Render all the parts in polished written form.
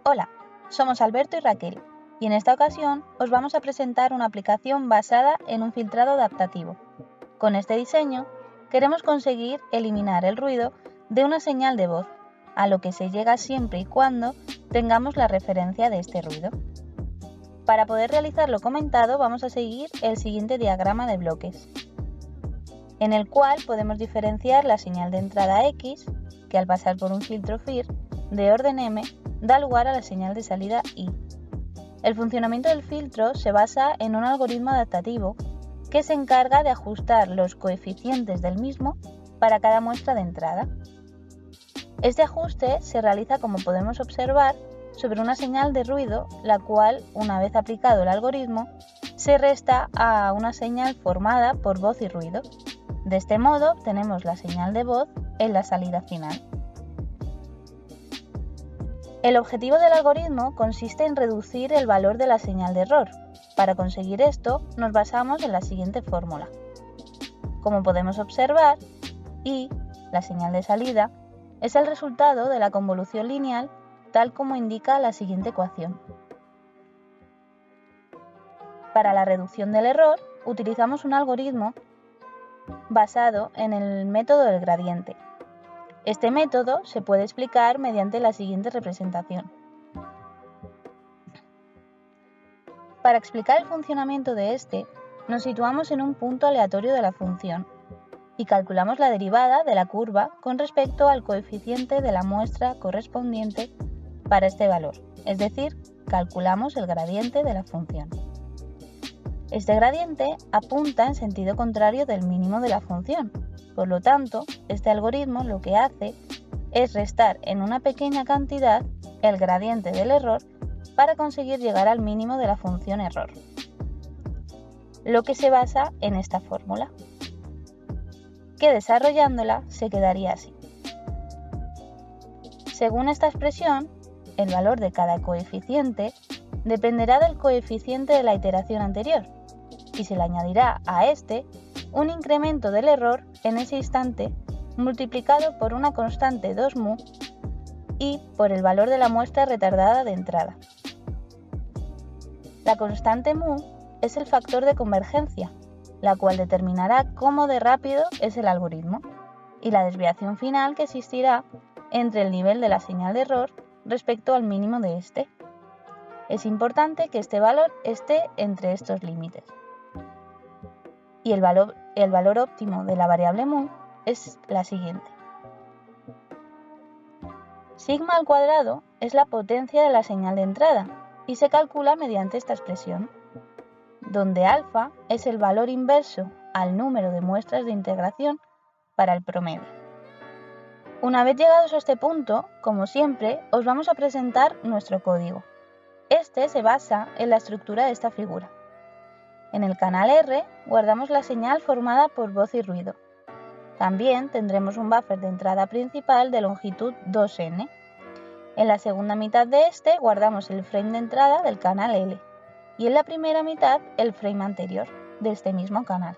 Hola, somos Alberto y Raquel, y en esta ocasión os vamos a presentar una aplicación basada en un filtrado adaptativo. Con este diseño, queremos conseguir eliminar el ruido de una señal de voz, a lo que se llega siempre y cuando tengamos la referencia de este ruido. Para poder realizar lo comentado, vamos a seguir el siguiente diagrama de bloques, en el cual podemos diferenciar la señal de entrada X, que al pasar por un filtro FIR de orden M, da lugar a la señal de salida Y. El funcionamiento del filtro se basa en un algoritmo adaptativo que se encarga de ajustar los coeficientes del mismo para cada muestra de entrada. Este ajuste se realiza, como podemos observar, sobre una señal de ruido, la cual, una vez aplicado el algoritmo, se resta a una señal formada por voz y ruido. De este modo, obtenemos la señal de voz en la salida final. El objetivo del algoritmo consiste en reducir el valor de la señal de error. Para conseguir esto, nos basamos en la siguiente fórmula. Como podemos observar, Y, la señal de salida, es el resultado de la convolución lineal tal como indica la siguiente ecuación. Para la reducción del error, utilizamos un algoritmo basado en el método del gradiente. Este método se puede explicar mediante la siguiente representación. Para explicar el funcionamiento de este, nos situamos en un punto aleatorio de la función y calculamos la derivada de la curva con respecto al coeficiente de la muestra correspondiente para este valor, es decir, calculamos el gradiente de la función. Este gradiente apunta en sentido contrario del mínimo de la función. Por lo tanto, este algoritmo lo que hace es restar en una pequeña cantidad el gradiente del error para conseguir llegar al mínimo de la función error, lo que se basa en esta fórmula, que desarrollándola se quedaría así. Según esta expresión, el valor de cada coeficiente dependerá del coeficiente de la iteración anterior y se le añadirá a este un incremento del error en ese instante multiplicado por una constante 2mu y por el valor de la muestra retardada de entrada. La constante mu es el factor de convergencia, la cual determinará cómo de rápido es el algoritmo, y la desviación final que existirá entre el nivel de la señal de error respecto al mínimo de este. Es importante que este valor esté entre estos límites. Y el valor óptimo de la variable mu es la siguiente. Sigma al cuadrado es la potencia de la señal de entrada y se calcula mediante esta expresión, donde alfa es el valor inverso al número de muestras de integración para el promedio. Una vez llegados a este punto, como siempre, os vamos a presentar nuestro código. Este se basa en la estructura de esta figura. En el canal R guardamos la señal formada por voz y ruido. También tendremos un buffer de entrada principal de longitud 2n. En la segunda mitad de este guardamos el frame de entrada del canal L y en la primera mitad el frame anterior de este mismo canal.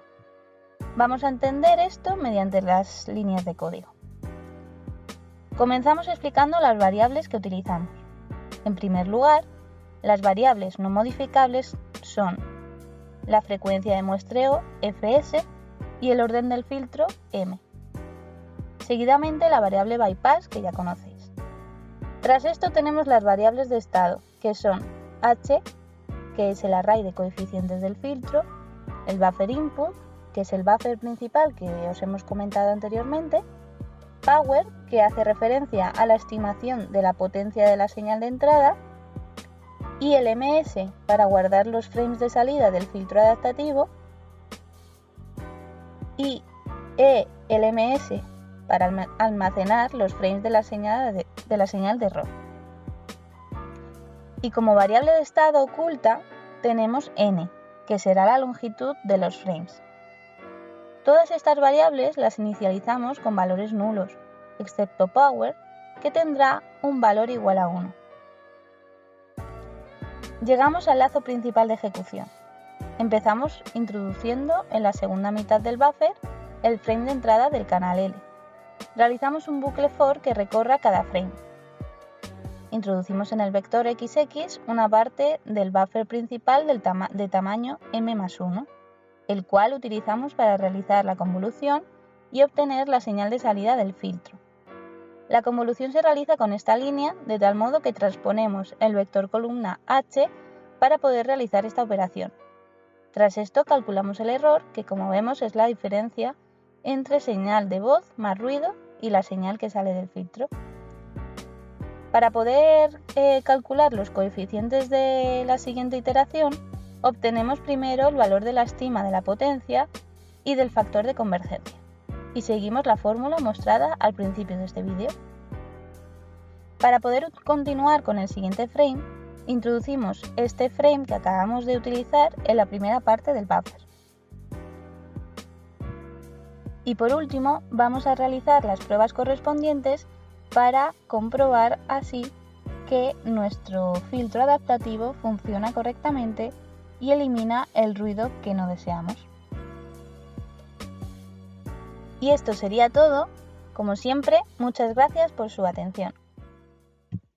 Vamos a entender esto mediante las líneas de código. Comenzamos explicando las variables que utilizamos. En primer lugar, las variables no modificables son la frecuencia de muestreo fs y el orden del filtro m. Seguidamente la variable bypass, que ya conocéis. Tras esto tenemos las variables de estado, que son h, que es el array de coeficientes del filtro, el buffer input, que es el buffer principal que os hemos comentado anteriormente, power, que hace referencia a la estimación de la potencia de la señal de entrada, y el ms para guardar los frames de salida del filtro adaptativo, y el ms para almacenar los frames de la señal de error. Y como variable de estado oculta tenemos n, que será la longitud de los frames. Todas estas variables las inicializamos con valores nulos, excepto power, que tendrá un valor igual a 1. Llegamos al lazo principal de ejecución. Empezamos introduciendo en la segunda mitad del buffer el frame de entrada del canal L. Realizamos un bucle for que recorra cada frame. introducimos en el vector XX una parte del buffer principal de tamaño m+1, el cual utilizamos para realizar la convolución y obtener la señal de salida del filtro. La convolución se realiza con esta línea de tal modo que transponemos el vector columna h para poder realizar esta operación. Tras esto calculamos el error, que como vemos es la diferencia entre señal de voz más ruido y la señal que sale del filtro. Para poder calcular los coeficientes de la siguiente iteración, obtenemos primero el valor de la estima de la potencia y del factor de convergencia, y seguimos la fórmula mostrada al principio de este vídeo. Para poder continuar con el siguiente frame, introducimos este frame que acabamos de utilizar en la primera parte del buffer. Y por último, vamos a realizar las pruebas correspondientes para comprobar así que nuestro filtro adaptativo funciona correctamente y elimina el ruido que no deseamos. Y esto sería todo. Como siempre, muchas gracias por su atención.